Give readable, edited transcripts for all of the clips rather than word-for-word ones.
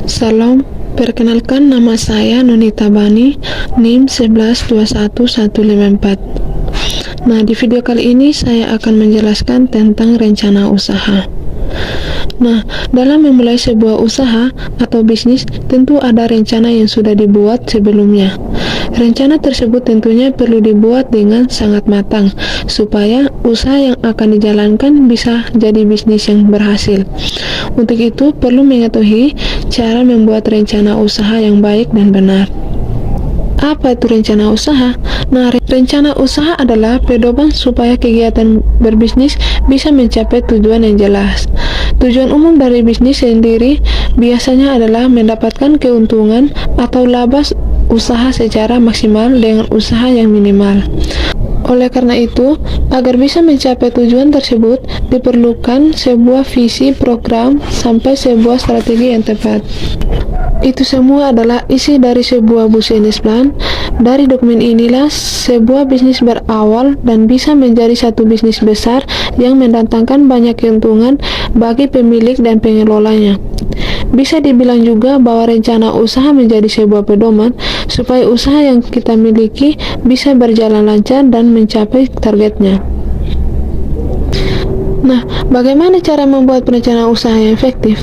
Salam, perkenalkan nama saya Nonita Bani, NIM 1121154. Nah, di video kali ini saya akan menjelaskan tentang rencana usaha. Nah, dalam memulai sebuah usaha atau bisnis, tentu ada rencana yang sudah dibuat sebelumnya. Rencana tersebut tentunya perlu dibuat dengan sangat matang, supaya usaha yang akan dijalankan bisa jadi bisnis yang berhasil. Untuk itu, perlu mengetahui cara membuat rencana usaha yang baik dan benar. Apa itu rencana usaha? Nah, rencana usaha adalah pedoman supaya kegiatan berbisnis bisa mencapai tujuan yang jelas. Tujuan umum dari bisnis sendiri biasanya adalah mendapatkan keuntungan atau laba usaha secara maksimal dengan usaha yang minimal. Oleh karena itu, agar bisa mencapai tujuan tersebut, diperlukan sebuah visi, program, sampai sebuah strategi yang tepat. Itu semua adalah isi dari sebuah business plan. Dari dokumen inilah sebuah bisnis berawal dan bisa menjadi satu bisnis besar yang mendatangkan banyak keuntungan bagi pemilik dan pengelolanya. Bisa dibilang juga bahwa rencana usaha menjadi sebuah pedoman supaya usaha yang kita miliki bisa berjalan lancar dan mencapai targetnya. Nah, bagaimana cara membuat perencanaan usaha yang efektif?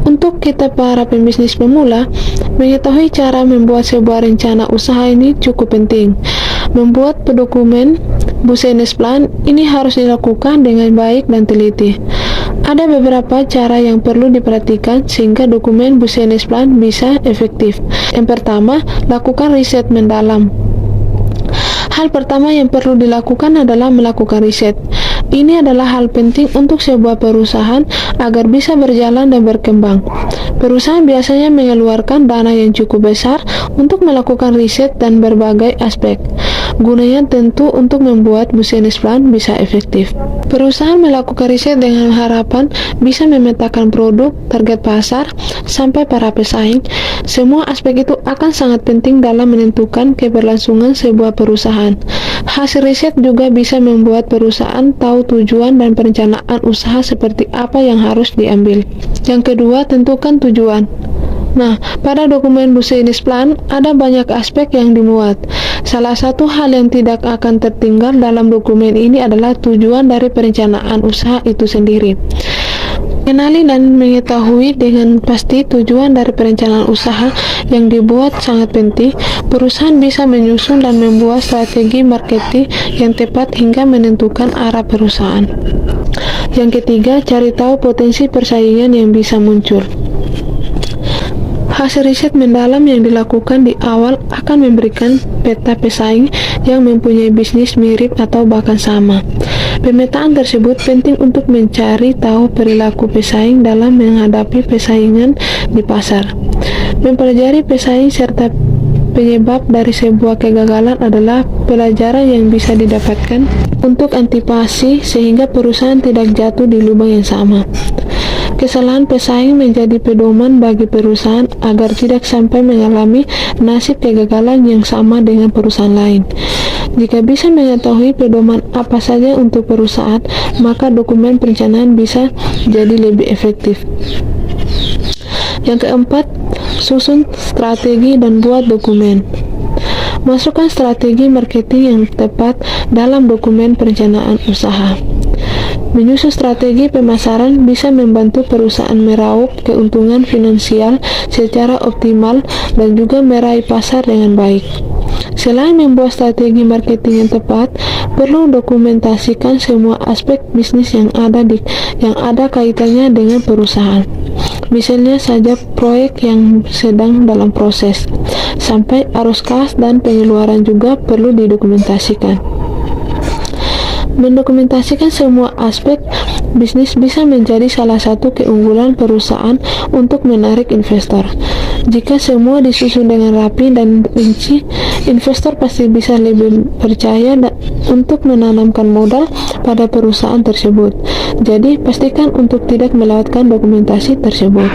Untuk kita para pembisnis pemula, mengetahui cara membuat sebuah rencana usaha ini cukup penting. Membuat dokumen business plan ini harus dilakukan dengan baik dan teliti. Ada beberapa cara yang perlu diperhatikan sehingga dokumen business plan bisa efektif. Yang pertama, lakukan riset mendalam. Hal pertama yang perlu dilakukan adalah melakukan riset. Ini adalah hal penting untuk sebuah perusahaan agar bisa berjalan dan berkembang. Perusahaan biasanya mengeluarkan dana yang cukup besar untuk melakukan riset dan berbagai aspek. Gunanya tentu untuk membuat business plan bisa efektif. Perusahaan melakukan riset dengan harapan bisa memetakan produk, target pasar, sampai para pesaing. Semua aspek itu akan sangat penting dalam menentukan keberlangsungan sebuah perusahaan. Hasil riset juga bisa membuat perusahaan tahu tujuan dan perencanaan usaha seperti apa yang harus diambil. Yang kedua, tentukan tujuan. Nah, pada dokumen business plan ada banyak aspek yang dimuat. Salah satu hal yang tidak akan tertinggal dalam dokumen ini adalah tujuan dari perencanaan usaha itu sendiri. Mengenali dan mengetahui dengan pasti tujuan dari perencanaan usaha yang dibuat sangat penting. Perusahaan bisa menyusun dan membuat strategi marketing yang tepat hingga menentukan arah perusahaan. Yang ketiga, cari tahu potensi persaingan yang bisa muncul. Hasil riset mendalam yang dilakukan di awal akan memberikan peta pesaing yang mempunyai bisnis mirip atau bahkan sama. Pemetaan tersebut penting untuk mencari tahu perilaku pesaing dalam menghadapi persaingan di pasar. Mempelajari pesaing serta penyebab dari sebuah kegagalan adalah pelajaran yang bisa didapatkan untuk antisipasi sehingga perusahaan tidak jatuh di lubang yang sama. Kesalahan pesaing menjadi pedoman bagi perusahaan agar tidak sampai mengalami nasib kegagalan yang sama dengan perusahaan lain. Jika bisa mengetahui pedoman apa saja untuk perusahaan, maka dokumen perencanaan bisa jadi lebih efektif. Yang keempat, susun strategi dan buat dokumen. Masukkan strategi marketing yang tepat dalam dokumen perencanaan usaha. Menyusun strategi pemasaran bisa membantu perusahaan meraup keuntungan finansial secara optimal dan juga meraih pasar dengan baik. Selain membuat strategi marketing yang tepat, perlu dokumentasikan semua aspek bisnis yang ada kaitannya dengan perusahaan. Misalnya saja proyek yang sedang dalam proses, sampai arus kas dan pengeluaran juga perlu didokumentasikan. Mendokumentasikan semua aspek bisnis bisa menjadi salah satu keunggulan perusahaan untuk menarik investor. Jika semua disusun dengan rapi dan rinci, investor pasti bisa lebih percaya untuk menanamkan modal pada perusahaan tersebut. Jadi, pastikan untuk tidak melewatkan dokumentasi tersebut.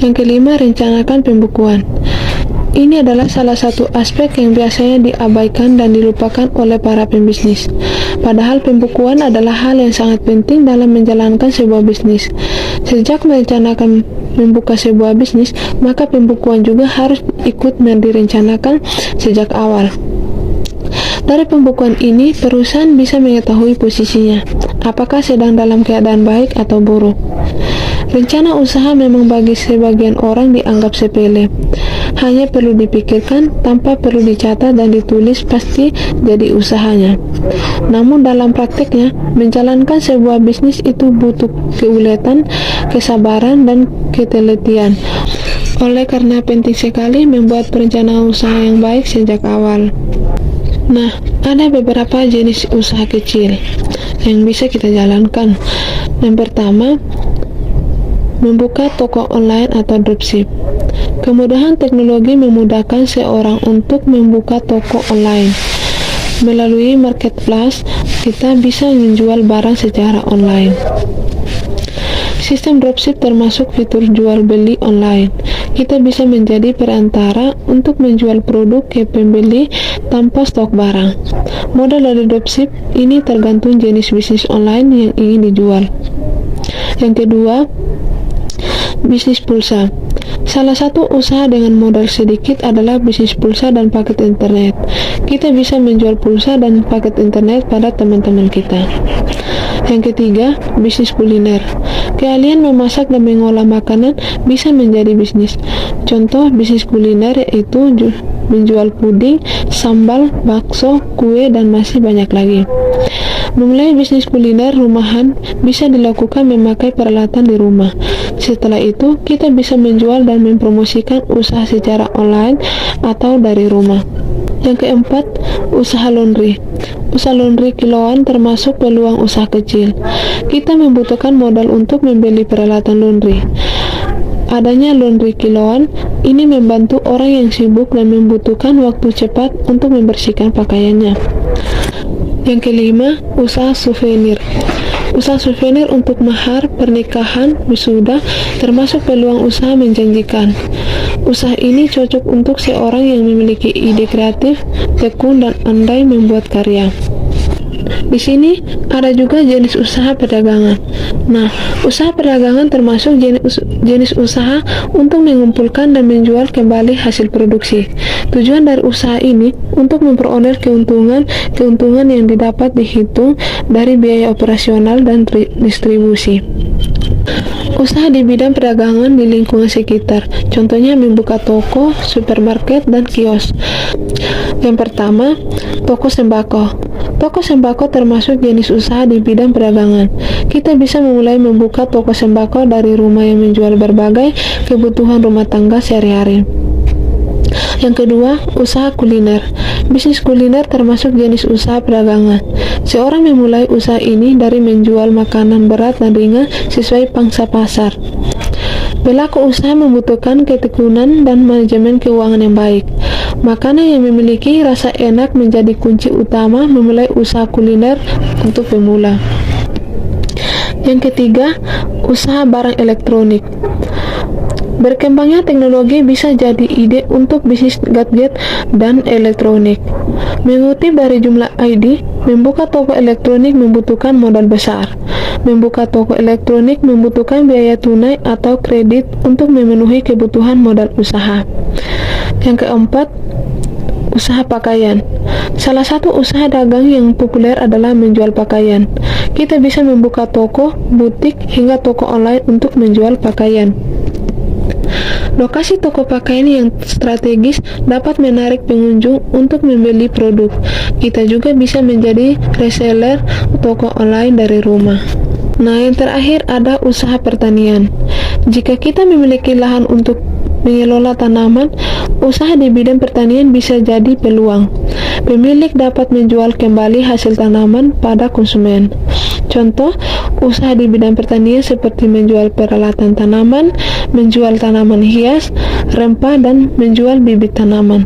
Yang kelima, rencanakan pembukuan. Ini adalah salah satu aspek yang biasanya diabaikan dan dilupakan oleh para pembisnis. Padahal pembukuan adalah hal yang sangat penting dalam menjalankan sebuah bisnis. Sejak merencanakan membuka sebuah bisnis, maka pembukuan juga harus ikut direncanakan sejak awal. Dari pembukuan ini, perusahaan bisa mengetahui posisinya, apakah sedang dalam keadaan baik atau buruk. Rencana usaha memang bagi sebagian orang dianggap sepele, hanya perlu dipikirkan tanpa perlu dicatat dan ditulis pasti jadi usahanya. Namun dalam prakteknya, menjalankan sebuah bisnis itu butuh keuletan, kesabaran, dan ketelitian. Oleh karena penting sekali membuat perencanaan usaha yang baik sejak awal. Nah, ada beberapa jenis usaha kecil yang bisa kita jalankan. Yang pertama, membuka toko online atau dropship. Kemudahan teknologi memudahkan seorang untuk membuka toko online. Melalui marketplace, kita bisa menjual barang secara online. Sistem dropship termasuk fitur jual beli online. Kita bisa menjadi perantara untuk menjual produk ke pembeli tanpa stok barang. Modal dari dropship ini tergantung jenis bisnis online yang ingin dijual. Yang kedua, bisnis pulsa. Salah satu usaha dengan modal sedikit adalah bisnis pulsa dan paket internet. Kita bisa menjual pulsa dan paket internet pada teman-teman kita. Yang ketiga, bisnis kuliner. Keahlian memasak dan mengolah makanan bisa menjadi bisnis. Contoh bisnis kuliner yaitu menjual puding, sambal, bakso, kue, dan masih banyak lagi. Memulai bisnis kuliner rumahan bisa dilakukan memakai peralatan di rumah. Setelah itu, kita bisa menjual dan mempromosikan usaha secara online atau dari rumah. Yang keempat, usaha laundry. Usaha laundry kiloan termasuk peluang usaha kecil. Kita membutuhkan modal untuk membeli peralatan laundry. Adanya laundry kiloan ini membantu orang yang sibuk dan membutuhkan waktu cepat untuk membersihkan pakaiannya. Yang kelima, usaha souvenir. Usaha souvenir untuk mahar, pernikahan, wisuda termasuk peluang usaha menjanjikan. Usaha ini cocok untuk seorang yang memiliki ide kreatif, tekun, dan pandai membuat karya. Di sini ada juga jenis usaha perdagangan. Nah, usaha perdagangan termasuk jenis usaha untuk mengumpulkan dan menjual kembali hasil produksi. Tujuan dari usaha ini untuk memperoleh keuntungan yang didapat dihitung dari biaya operasional dan distribusi. Usaha di bidang perdagangan di lingkungan sekitar, contohnya membuka toko, supermarket, dan kios. Yang pertama, toko sembako. Toko sembako termasuk jenis usaha di bidang perdagangan. Kita bisa memulai membuka toko sembako dari rumah yang menjual berbagai kebutuhan rumah tangga sehari-hari. Yang kedua, usaha kuliner. Bisnis kuliner termasuk jenis usaha perdagangan. Seorang memulai usaha ini dari menjual makanan berat dan ringan sesuai pangsa pasar. Pelaku usaha membutuhkan ketekunan dan manajemen keuangan yang baik. Makanan yang memiliki rasa enak menjadi kunci utama memulai usaha kuliner untuk pemula. Yang ketiga, usaha barang elektronik. Berkembangnya teknologi bisa jadi ide untuk bisnis gadget dan elektronik. Mengutip dari jumlah ID, membuka toko elektronik membutuhkan modal besar. Membuka toko elektronik membutuhkan biaya tunai atau kredit untuk memenuhi kebutuhan modal usaha. Yang keempat, usaha pakaian. Salah satu usaha dagang yang populer adalah menjual pakaian. Kita bisa membuka toko, butik, hingga toko online untuk menjual pakaian. Lokasi toko pakaian yang strategis dapat menarik pengunjung untuk membeli produk. Kita juga bisa menjadi reseller toko online dari rumah. Nah, yang terakhir ada usaha pertanian. Jika kita memiliki lahan untuk mengelola tanaman, usaha di bidang pertanian bisa jadi peluang. Pemilik dapat menjual kembali hasil tanaman pada konsumen. Contoh, usaha di bidang pertanian seperti menjual peralatan tanaman, menjual tanaman hias, rempah, dan menjual bibit tanaman.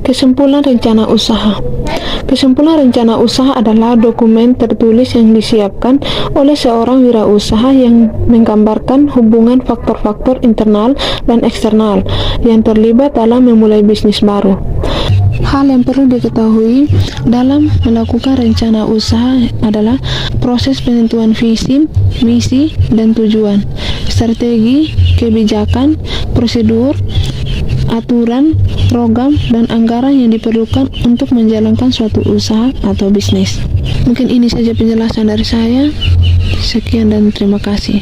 Kesimpulan rencana usaha. Kesimpulan rencana usaha adalah dokumen tertulis yang disiapkan oleh seorang wirausaha yang menggambarkan hubungan faktor-faktor internal dan eksternal yang terlibat dalam memulai bisnis baru. Hal yang perlu diketahui dalam melakukan rencana usaha adalah proses penentuan visi, misi, dan tujuan, strategi, kebijakan, prosedur, aturan, program, dan anggaran yang diperlukan untuk menjalankan suatu usaha atau bisnis. Mungkin ini saja penjelasan dari saya. Sekian dan terima kasih.